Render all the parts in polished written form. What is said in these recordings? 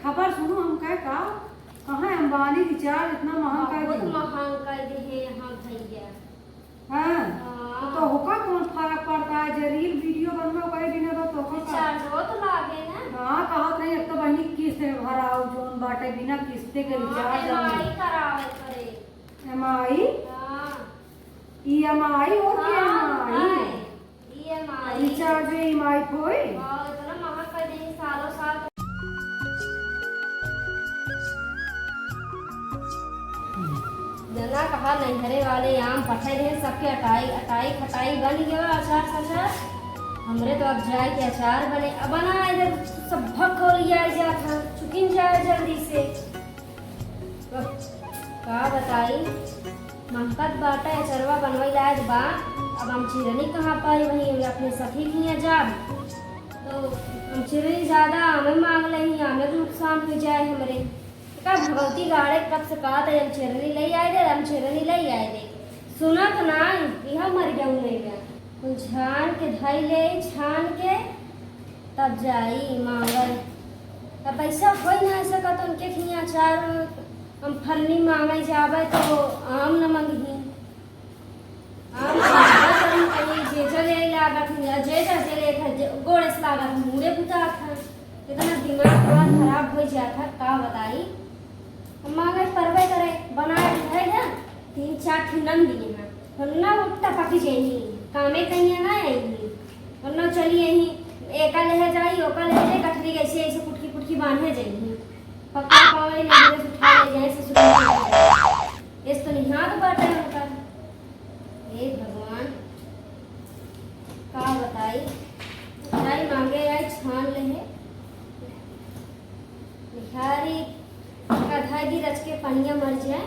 खबर सुनो हम कहे का कहाँ है अंबानी रिचार्ज इतना महंगा कर बहुत दिए। महंग कर दे है यहाँ भैया। हाँ तो होका कौन फर्क पड़ता है जे रील वीडियो बनवा कोई भी ना तो होका रिचार्ज हो तो लागे ना। हाँ कहत नहीं एक तो बहनी किस्त भराओ जोन बाटे बिना किस्ते के रिचार्ज एमआई करावे करे। एमआई हाँ ईएमआई और के एमआई ईएमआई रिचार्ज ईएमआई कोई इतना महंग कर दे सालों साल। जना कहा नहरे वाले आम पठे रहे सबके अटाई अटाई खटाई बन गया अचार सचार। हमरे तो अब जाए के अचार बने अब बना इधर सब भग हो लिया जा था चुकिन जाए जल्दी से। का बताई महकत बाटा अचरवा बनवाई लायक बा। अब हम चिरनी कहाँ पाई वही अपने सखी की जाब तो हम चिरनी ज्यादा हमें मांग रही हमें तो नुकसान हो जाए हमरे का भगवती गाड़े कब से कहा था हम चिरनी ले आए दे हम चिरनी ले आए दे सुना तो ना यह मर जाऊँ नहीं मैं छान के धाई ले छान के तब जाई मांगल तब पैसा हो ना सका तो उनके खिया चार हम फलनी मांगे जावे तो आम न मंगी आम कहीं जे चले लागत जे चले गोड़े से लागत मुड़े बुता था इतना दिमाग थोड़ा खराब हो जाता का बताई हम मांगे परवे करे बनाए है ना 3-4 ठिनन दिए हैं वरना उठता पकी जाएगी कामे कहीं ना आएगी वरना चलिए ही एका ले जाई ओका ले जाई कठरी ऐसे ऐसे कुटकी कुटकी बांधे जाएगी पक्का पावे ले उठा ले जाए से सुन इस तो नहीं हाथ बाटे उनका हे भगवान का बताई जाई मांगे आई छान ले है निहारी का धागी रच के पनिया मर जाए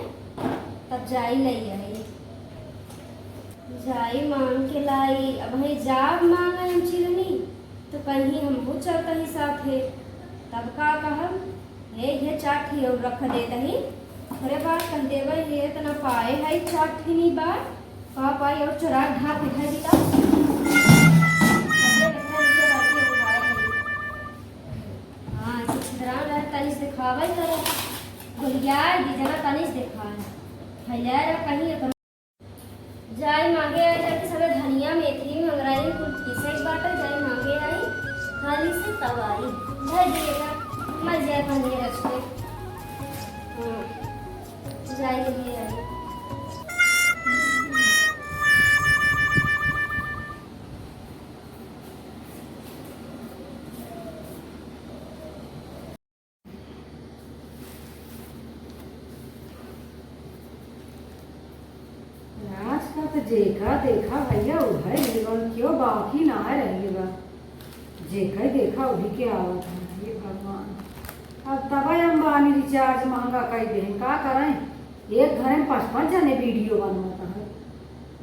तब जाई लई आई जाई मांग के लाई अब भाई जाब मांगा हम चिरनी तो कहीं हम वो चलता ही साथ है तब का कहम ये चाठी और रख दे दही अरे बात कह देवे ये तना पाए है चाठी नहीं बात पा पाई और चुरा ढाक है दिला हां छितरा रह तनी से खावे करे गुलिया दी जना तनी से खा भैया कहीं जाई मांगे आई जाके सब धनिया मेथी मंगराई कुछ किसे बाटा जाई मांगे आई खाली से तवाई धर दिएगा मैं जाए पनीर रचते जाई ले आई जेका देखा भैया उधर जीवन क्यों बाकी ना रहेगा जेका देखा उही के आवत है ये भगवान। अब तब अंबानी रिचार्ज महंगा कर दे का करें एक घर में 5-5 जने वीडियो बनवाता है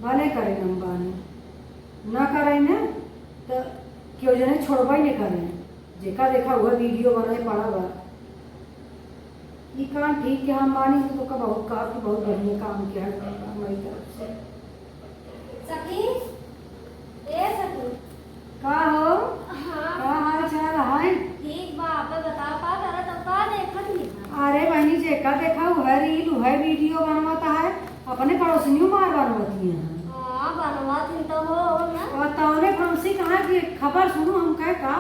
भले करें अंबानी न करें न तो क्यों जने छोड़बा नहीं करें जेका देखा हुआ वीडियो बने पड़ा बा ये काम ठीक है अंबानी तो का बहुत बढ़िया काम किया है हमारी तरफ से। सखी ए सखी का हो हां का हाल चाल है ठीक बा आप बता पा करा तो का देखत नहीं अरे बहनी जेका देखा वह रील वह वीडियो बनवाता है अपने पड़ोसियों मार बनवाती है। हां बनवाती तो हो ना और तौने फंसी कहाँ की खबर सुनो हम कहे का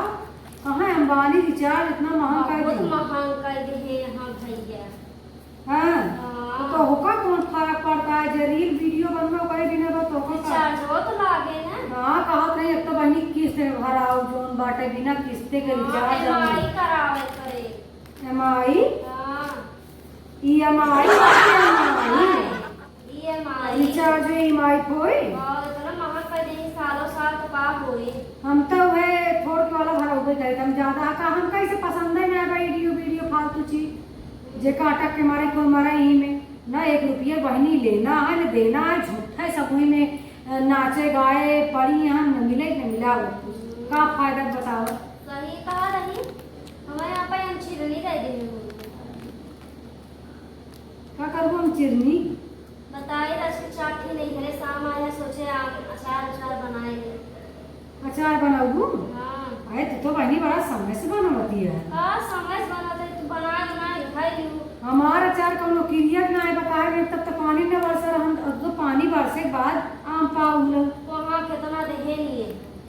कहाँ है अंबानी रिचार्ज इतना महंगा कर बहुत दिए। महंग कर दे है यहाँ भैया। हाँ तो होका कौन फर्क पड़ता है जे रील वीडियो बनवा कोई भी ना तो रिचार्ज हो तो लागे ना। हाँ कहत नहीं एक तो बहनी किस्त भराओ जोन बाटे बिना किस्ते के रिचार्ज एमआई करावे करे एमआई हां ईएमआई ईएमआई रिचार्ज ईएमआई कोई इतना महंग कर दे सालों साल तो का होई हम तो वे थोड़ के वाला भरा उबे गए हम ज्यादा का हम कैसे पसंद है ना वीडियो फालतू चीज जे काटक के मारे कोई मारा यही में ना 1 रुपया बहनी लेना है न देना है झूठा है सब हुई में नाचे गाए पड़ी हम न मिले न मिला का फायदा बताओ। सही कहा रही हमें यहाँ पे हम चिरनी दे दे क्या करूँ हम चिरनी बताए रस चाटी नहीं है शाम आया सोचे अचार बनाएंगे। अचार बनाऊँ हाँ अरे तो बहनी बड़ा समय से बनाती है हाँ समझ बनाते तू बना किरिया ना आए बकाए में तब तक पानी न बरस रहन तो पानी बरसे के बाद आम पाउल वहाँ कितना देखे लिए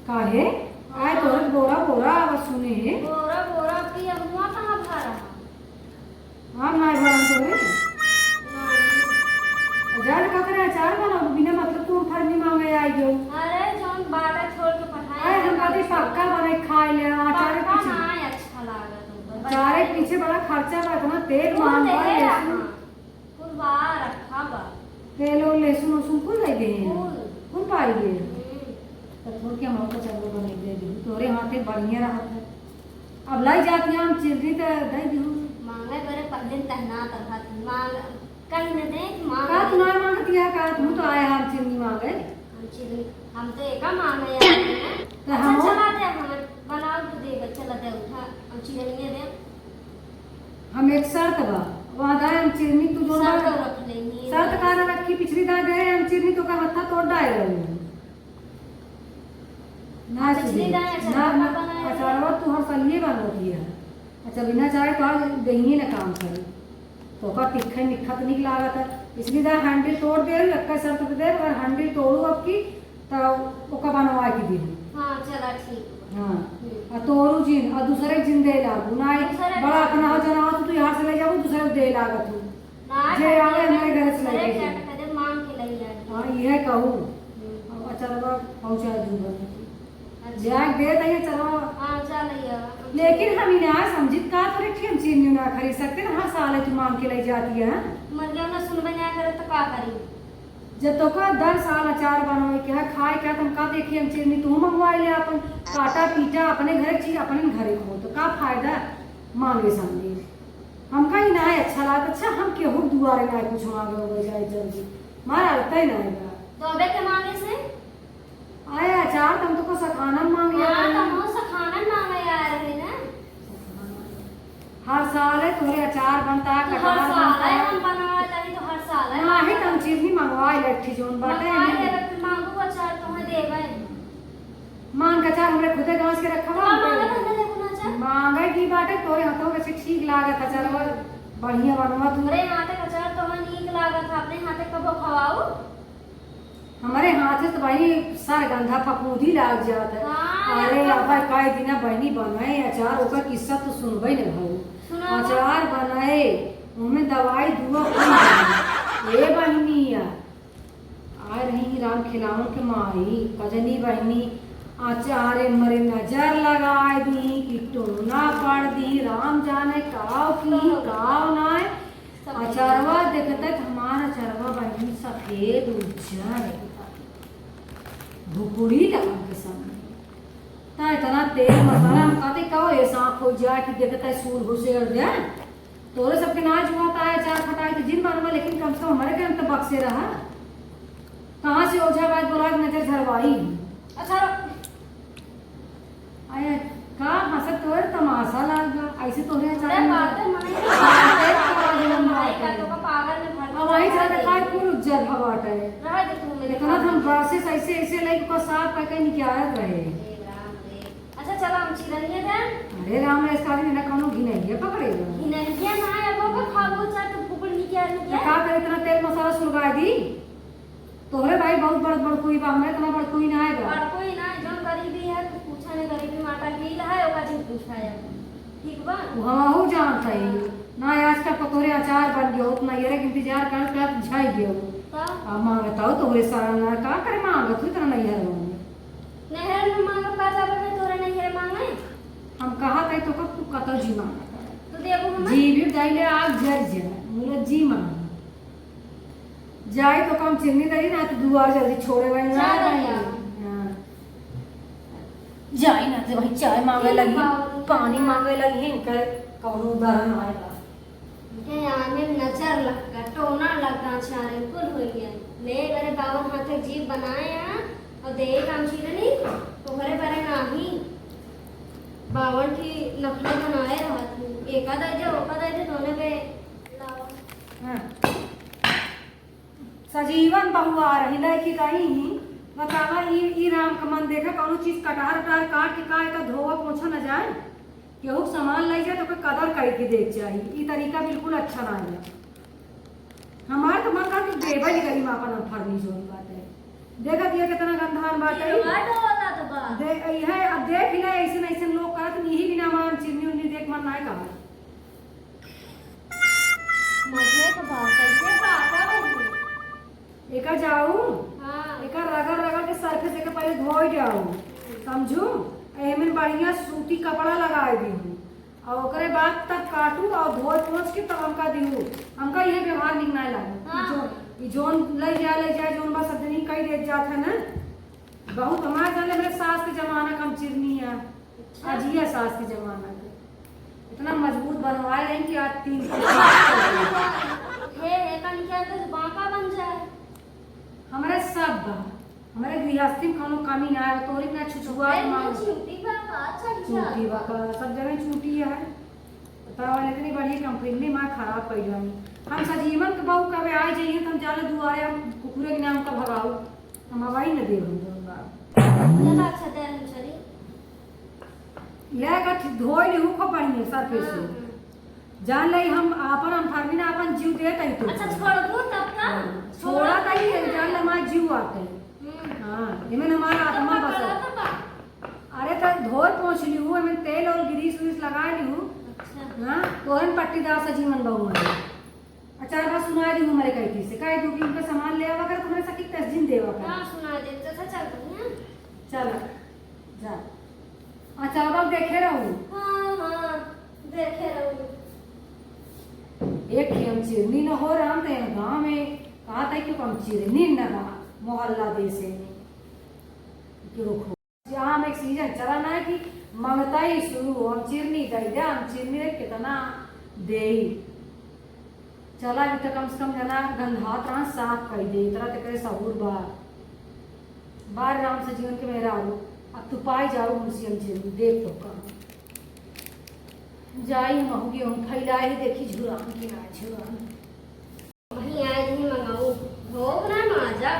काहे आए तो बोरा बोरा आवाज सुने है बोरा बोरा की अब हुआ कहाँ भरा हाँ ना भरन तो है जान का करे अचार बनाओ बिना मतलब तू फरनी मांगे आई जो अरे जौन बाटा छोड़ के पठाए आए हम कभी पक्का बने खाए ले अचार के पीछे ना अच्छा लागत अचार के पीछे बड़ा खर्चा बा इतना तेल मांग बा लहसुन कुल बाहर रखा बा तेल और लहसुन उसुन कुल दे गए कुल। कुल पाई गए तो थोड़ के हम तो चलो बने दे दी तोरे हाथे बढ़िया रहत है अब लाई जाती हम चिल्ली तो दे दी मांगे बरे पहले तहना तरह मांग कहीं न दे मांग का तू ना मांगती है का तू तो आए हम चिन्नी मांगे हम तो एका मांगे यार तो हम चला दे हमें बनाओ तो दे चला दे उठा हम चिरनिया दे हम एक शर्त बा वहां दाए हम चिन्नी तू जो शर्त रख लेंगे शर्त का रखी पिछली दाए गए हम चिन्नी तो का हत्था तोड़ डाल रहे ना पिछली दाए ना अचारवा तू हर सलिए बनती है अच्छा बिना चाहे तो आज दही ना काम करे तो का तिखा निखा तो नहीं लागत है इसलिए दाए हैंडल तोड़ दे लक्का शर्त पे दे अगर हैंडल तोड़ू अब की तो ओका बनवा के दी हां चला ठीक हाँ और तोड़ू जिन और दूसरे जिन दे लागू ना बड़ा अपना हो जना तो तू यहाँ से ले जाओ दूसरे दे लागत हूँ जे आवे हमारे घर से ले जाए कदे मांग के ले जाए हाँ ये कहूँ अच्छा रहा पहुँचा दूँगा जाग दे दे चलो हां चलिए लेकिन हम इन्हें समझित का थोड़े ठीक चीज ना खरीद सकते ना हर साल तू मांग के ले जाती है मर गया ना सुन बना करे तो का करी जब तो का 10 साल अचार बनावे के है खाए क्या तुम का देखिए हम चीज तू मंगवाई ले अपन काटा पीटा अपने घर चीज अपने घरे खो तो का फायदा मांगे सामने हम का ही ना है अच्छा लागत अच्छा हम केहू दुआरे ना कुछ मांगे हो जाए जल्दी मारा लगता ही ना है तो अबे के मांगे से आए अचार तुम तो को सखाना मांग लिया हां तो हम सखाना मांगे यार है ना हर साल है तुम्हारे अचार बनता है तो हर कटहल साल बनता है है हम बनवा लाई तो हर साल है ना ही तुम चीज नहीं मंगवाई लट्ठी जोन बाटे मंगवाई ले फिर मांगू अचार तुम्हें देवे मांग के अचार हमरे खुदे गांस के रखा हां मांगे बंदे ले कुना अचार मांगे की बाटे तोरे हाथों के से ठीक लागत अचार वो बढ़िया बनवा तू हमरे हाथे का अचार तो नीक लागत अपने हाथे कबो खवाओ हमारे हाथ से तो भाई सर गंधा फफूंदी लाग जात है हाँ, अरे अब कई दिना बहनी बनाए अचार ओकर किस्सा तो सुनबे न भाऊ सुनाओ। अचार बनाए उनमें दवाई दुआ ए बहनिया आए रही राम खिलावन के माई कजनी बहनी अचारे मरे नजर लगाए दी कि टोना पड़ दी राम जाने काव की काव नाय अचारवा देखते हमारा अचारवा बहनी सफेद उज्जर भुकुड़ी लगा के सामने ता इतना तेल मसाला हम कहते कहो ऐसा हो जाए कि देखता है सूल घुसेड़ जाए तोरे सबके नाच हुआ था चार फटाए तो जिन बनवा लेकिन कम से कम हमारे घर तो बक्से रहा कहाँ से ओझाबाद बोला नजर झरवाई अच्छा आया का हंसत तोरे तमाशा लगा ऐसे तोरे अरे बातें अचार तो का पागल में भर अब वही जाके काय पूरा उज्जर भवाट है रह दे तू मेरे इतना हम ब्रशेस ऐसे ऐसे लाइक को साफ करके निकालत रहे अच्छा चलो हम चिरनिए दे अरे राम ने इसका भी ना कोनो घिनैया पकड़ेगा हिनकिया ना है वो खाबो चाहे तो फुकड़ निकाल तो निकाल का करे इतना तेल मसाला सुलगा दी तोहरे भाई बहुत बड़ कोई बा हमें इतना बड़ कोई ना आएगा और कोई ना जो गरीबी है तो पूछा ने गरीबी माता की है ओका जी पूछा है ठीक बा वहां हो जानता है ना आज का पकोरे अचार बन गयो उतना ये के इंतजार कर कर झाई गयो तो अब मांगता हो तोहरे सारा ना का करे मांगत तू इतना नहीं है नहर में मांग का जाबे में तोरे नहीं है मांगे हम कहा कहीं तो कब तू कतो जी मांगा तो देखो हम जी भी जाइले आग जर जा मुला जी मांगा जाए तो कम चिन्नी दरी ना तो दुआर जल्दी छोड़े भाई ना जा भाई रही है। हाँ। जाए ना तो भाई चाय मांगे लगी पानी मांगे लगी इनका कौन उदाहरण आएगा के आने नजर लगता टोना लगता चारे कुल हो गया ले मेरे बाबा हाथे जीव बनाए हैं और दे काम चीरनी तो घरे परे नाही बावन की नखले बनाए रहत हूं एका दे दोने पे लाओ हाँ। सजीवन बहुआ रही लड़की कहीं ही बतावा ई राम का मन देखा कौनो चीज कटार उटार काट के काय का धोवा पोछा न जाए केहू सामान ले जाए तो कोई कदर करके देख चाहिए ई तरीका बिल्कुल अच्छा ना है हमार तो मन का कि देवा ही गई मां अपन फर्निश होई बाटे। देखत ये कितना गंधान बाटे। टमाटो वाला तो बा दे है अब देख ले ऐसे ऐसे लोग करत यही बिना मान चिन्नी उन्नी देख मन नहीं कहा। मुझे तो भाव कैसे पाता बनी एका जाऊं हां एका रगड़ रगड़ के सरफे से के पहले धोई जाऊं समझू एमन बढ़िया सूती कपड़ा लगाए दी और ओकरे बाद तक काटू और धोए पोंछ के तब हमका दिहू। हमका ये व्यवहार निक नहीं लागे। हाँ। ई जोन ले जाए जोन बस सदनी कई देत जात है ना बहुत हमार जाने मेरे सास के जमाना कम चिरनी है। अजिया सास के जमाना के इतना मजबूत बनवाए रही कि आज 3 हे एका निकाल के बांका बन जाए। हमारे सब बा हमारे गृहस्थी में कोनो कमी ना है। तोरी ना छुछुआ मांग छुट्टी बा अच्छा छुट्टी बा सब जगह छुट्टी है। बताओ इतनी बढ़िया कंपनी में खराब कर जानी। हम सजीवन के बहु कभी आए जाइए तो हम जाले दुआरे हम कुकुरे के नाम का भगाओ हम हवाई न दे ज्यादा अच्छा दे हम सरी यह का धोई लिहू खूब बढ़िया सर पे से जान ले हम अपन हम फरमीना अपन जीव देत है तो अच्छा छोड़ दो तब का छोड़ा तई जान ले हमारा जीव आते हां इमें हमारा आत्मा बसा। अरे तो धोई पहुंच लिहू इमें तेल और ग्रीस व्रीस लगा लिहू। अच्छा हां तोहन पट्टीदार सा जीवन बहु है। अच्छा बस सुना दी हमारे कहती से कह दू कि उनका सामान ले आवा कर तुम्हारे सकी 10 दिन देवा कर। हां सुना दे तो चल रही है चल जा अच्छा अब देखे रहूं। हां देखे रहूं एक खेम चिरनी न हो राम ते गांव में कहा था कि कम चिरनी न रहा मोहल्ला देसे में कि रुको जहां में एक सीजन चला ना है कि मंगता ही शुरू हम चिरनी दे दे हम चिरनी रे कितना दे चला भी तो कम से कम जना गंधा त्राण साफ कर दे इतना ते करे सहूर बार राम से जीवन के मेरा आलू अब तू पाई जाओ मुझसे हम चिरनी देख तो का जाई महूगी हम फैलाए ही देखी झुरान की ना झुरान वहीं आए नहीं मंगाऊं भोग ना माजा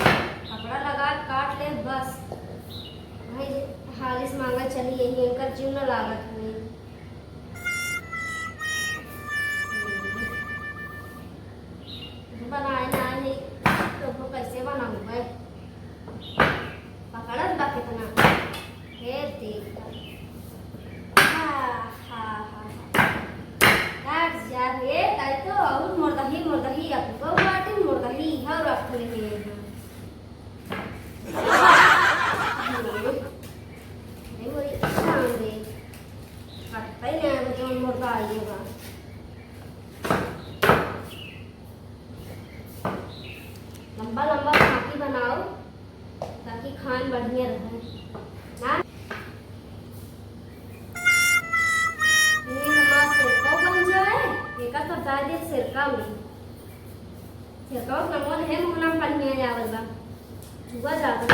कपड़ा लगा काट ले बस भाई हालिस मांगा चली यही एकर जीव न लागत हुई बनाए ना नहीं तो कैसे बनाऊं भाई पकड़त बा कितना हे देख ये ताई तो और मुर्दही आपको बाटी मुर्दही हर रख ले है नहीं वो शाम दे कटता ही नहीं वो जो मुर्दा आएगा लंबा लंबा खाकी बनाओ ताकि खान बढ़िया रहे ना तो दादी सिरका में सिरका नमन है मुना पानी में आवल बा जुआ जाता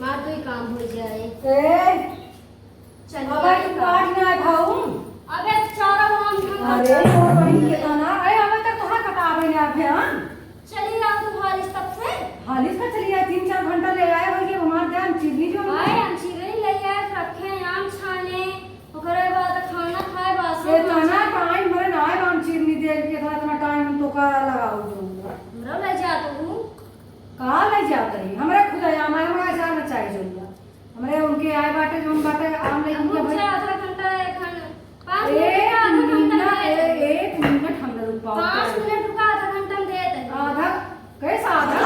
मार तो ही काम हो जाए ए चल अबे तू काट ना भाऊ अबे चारा हम अरे वो बड़ी के ना ए अबे तक कहां कटावे ना अभियान चली आ तू हालिस तब से हालिस का चली आ 3-4 घंटा ले आए हो ये हमार ध्यान चिरनी जो भाई हम चिरनी ले आए रखे आम छाने ओकरे बाद खाना खाए बस ये तना टाइम भरे ना हम चिरनी दे के था इतना टाइम हम तो का लगाओ दूंगा हमरा ले जा तू कहां ले जात रही हमरे खुद हमरा जाना चाहिए जोला हमरे उनके आए बाटे जो हम बाटे आम ले उनके भाई आधा घंटा खाना 5 मिनट हम लोग पाओ 5 मिनट रुका आधा घंटा में दे दे आधा कैसा आधा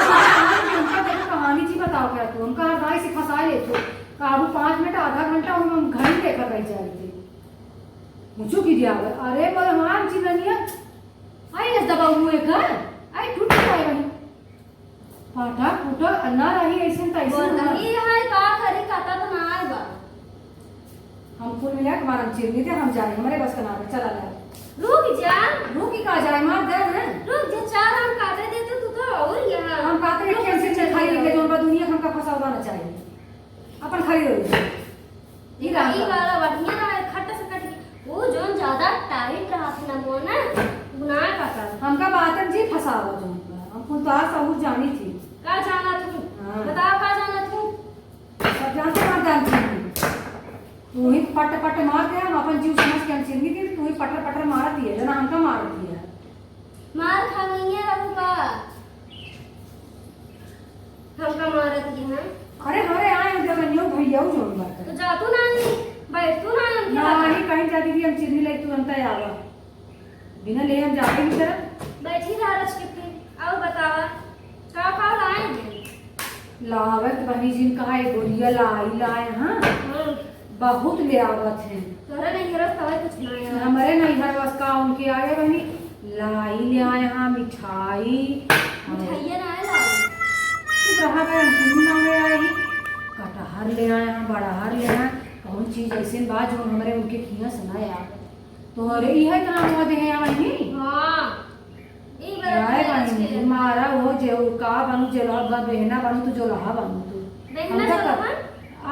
उनका देखो कहानी जी बताओ क्या तू उनका गाय से फंसा ले तो काबू 5 मिनट आधा घंटा हम घड़ी लेकर रह जाएंगे मुझो की दिया अरे बलवान जी बनिया आई इस दबा हुए घर आई टूट जाए वही पाटा फूटा अन्ना रही ऐसे तैसे नहीं है का करी काटा तो ना आएगा हम कुल मिला के मारम चिरनी थे हम जाए हमारे बस का नाम है चला ले रुक जा रुक ही कहा जाए मार दे ना रुक जा चार हम काटे देते तू तो और यहाँ हम काते हैं कैसे चल खाई लेके जो दुनिया हमका फंसावा ना चाहिए अपन खरीद हो ये वाला बढ़िया रहा खट्टा से कट वो जो ज्यादा टाइट रहा था ना वो ना गुनाह काटा हमका बातन जी फंसावा जो हमको तो आज सबूत जानी थी का जाना तू हाँ। बताओ का जाना तू सब जानते मार दान थी तू ही पट पट मार दे हम अपन जीव समझ के हम चिरनी थी तू ही पटर पटर मार दिए जना हमका मार दिया मार खा गई है रहू का हमका मारत की हैं अरे हरे आए जगनियो भैया जोन बात तो जा तू ना बैठ तू ना हम ना ही कहीं जाती थी हम चिरनी लेके तुरंत आवा बिना ले हम जाते नहीं तरफ बैठी रहा रच के फिर और बतावा का लाए हैं लावत बनी जिन कहा गोलिया लाए हाँ बहुत ले आवत है तोरा नहीं हरस तवा कुछ ना है हमारे नहीं हर बस का उनके आगे बनी लाई ले आए हाँ मिठाई मिठाइयां ना आए लाओ तू रहा गए हम ना ले आए कटहर ले आए हाँ बड़हर ले आए कौन चीज ऐसे बात जो हमारे उनके खिया सुनाया तो अरे यह काम हुआ दे है नहीं हां ई राय बराबर बनी मारा वो जे का बनू जे लहा बहना बनू तो जो लहा बनू तू देखना चलो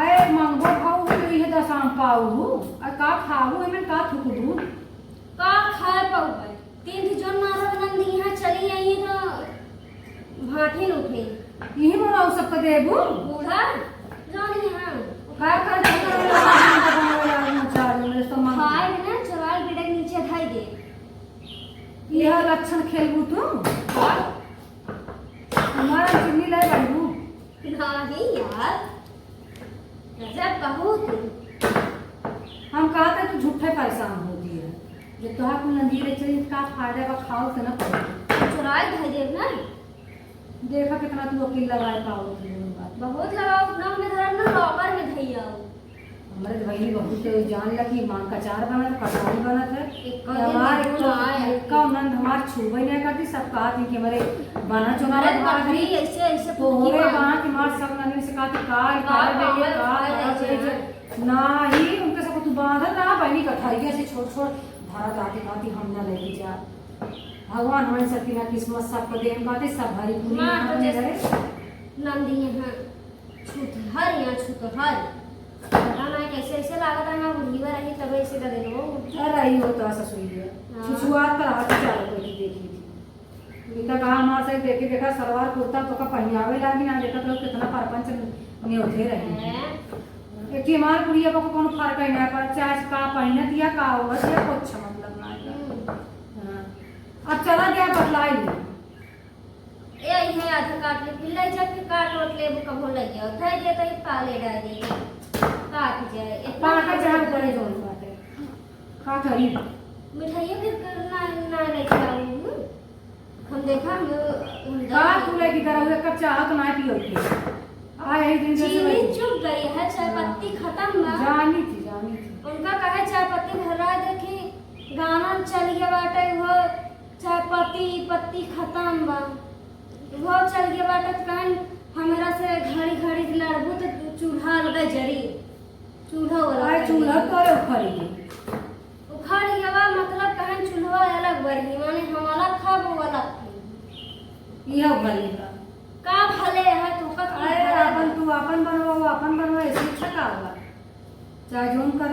आए मंगो खाऊ तो यह दसाम पाऊ और का खाऊ हमें का थुकबू का खाए पाऊ भाई तीन थी जोन मारो नंदी यहां चली आई तो भाठी उठे यही बनाऊ सबको देबू बूढ़ा जान यहां का कर खाए ना चवाल बेटा के नीचे धाई दे यह लक्षण खेलबू तू हमारा चिन्नी ले बनबू नहीं यार गजब बहुत हम कहा था तू झूठे परेशान होती है जो तोहार को नंदी ले चली का फायदा का खाओ तो ना पड़े चुराए धाई दे ना देखा कितना तू वकील लगाए पाओ बात बहुत लगाओ ना में धरा ना लॉकर में धैया हमारे तो भाई बहुत जान लगी मां का चार बना था कटोरी बना था एक हमारे का नंद हमार छुबई नहीं करती सब कहा थी कि हमारे बना चुनाव बकरी ऐसे ऐसे तो होरे कहा कि मार सब नंद से कहा कि का ना ही उनके सब तू बांधल रहा बहनी कठाइया से छोट छोट भारत आते कहती हम ना लेके जा भगवान हमारी सबकी ना किस्मत सबको दे हम कहते सब भरी पूरी मां तो हमारे जैसे नंदी यहां छूत हर यहां छूत हर पता नहीं कैसे ऐसे लागत है ना बुढ़ीवा रही तब ऐसे कर देनो अरे ही होता ऐसा सुई दिया छुछुआत कर हाथ चालू कर दी देखी थी इनका कहा हमारे से देखे देखा सलवार कुर्ता तो का पहनावे लागी ना देखा तो कितना परपंच में उठे रहे कि हमार बुढ़िया को कोनो फर्क है ना पर चाहे का पहने दिया का होगा से कुछ मतलब ना अब चला गया बदलाई ए आई है आधा काट ले पिल्लाई जब फिर काट वोट ले कब हो लग गया धर दे तो पाले डाल दे काट जाए पाका जहां करे जोन बात है का करी मिठाइयां फिर करना ना लेके आऊं हम देखा हम का तू लेके करा हुआ कब चाह तो ना पियो के आ यही दिन से चीनी चुप गई है चाय पत्ती खत्म बा जानी थी उनका कहे चाय पत्ती भरा देखी गाना चल गया बाटे वो चाय पत्ती पत्ती खत्म बा वो चल गया बाटे कहन हमरा से घड़ी घड़ी लड़बू तो चूल्हा लगे जरी चूल्हा वाला आ चूल्हा करे उखड़ी उखाड़ गया मतलब कहन चूल्हा अलग बरही माने हम अलग खाब वो अलग खाई यह भले का भले है तो का अरे अपन तू अपन बनवा ऐसे अच्छा का होगा चाहे जोन कर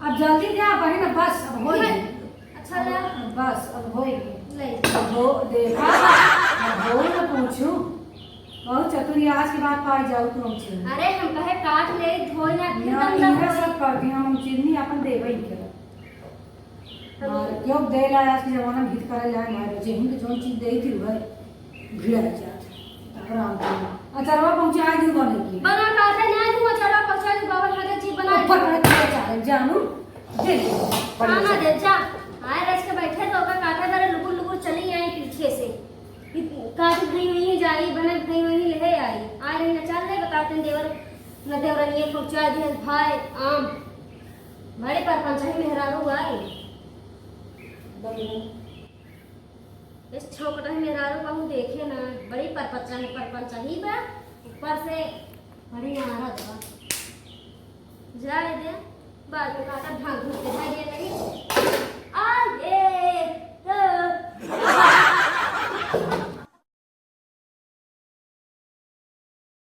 अब जल्दी क्या बहन ना बस अब हो गई अच्छा ले बस अब हो गई ले अब हो देखा अब हो ना पूछूं और चतुरी आज के बाद पाई जाओ तुम हमसे अरे हम कहे काट ले धोई ना फिर ना गंदा इहे होई। सब करती हम चिन्नी अपन देबे ही के और क्यों दे ला आज के जमाना में हित करे जाए मारे जे हिंद जोन चीज देई थी वह भिड़ा जात आराम से अचरवा पहुंचा दी बने की बना काटे ना दूं चला पछा दी बाबा हाथे जी बना ऊपर में चाहे जानू दे खाना दे जा आए रच के बैठे तो का काटा दरे लुगु लुगु चली आई पीछे से काट गई हुई जाई बने गई हुई ले आई आ रही न चल ले बताते देवर न देवर ये पहुंचा दिए भाई आम बड़े पर पंचाही मेहरारू आई इस छोकटा ही मेहरारू कहूँ देखे ना बड़ी परपंचाही बा ऊपर से बड़ी नारा दवा जाए दे बाद में काटा भाग घूम के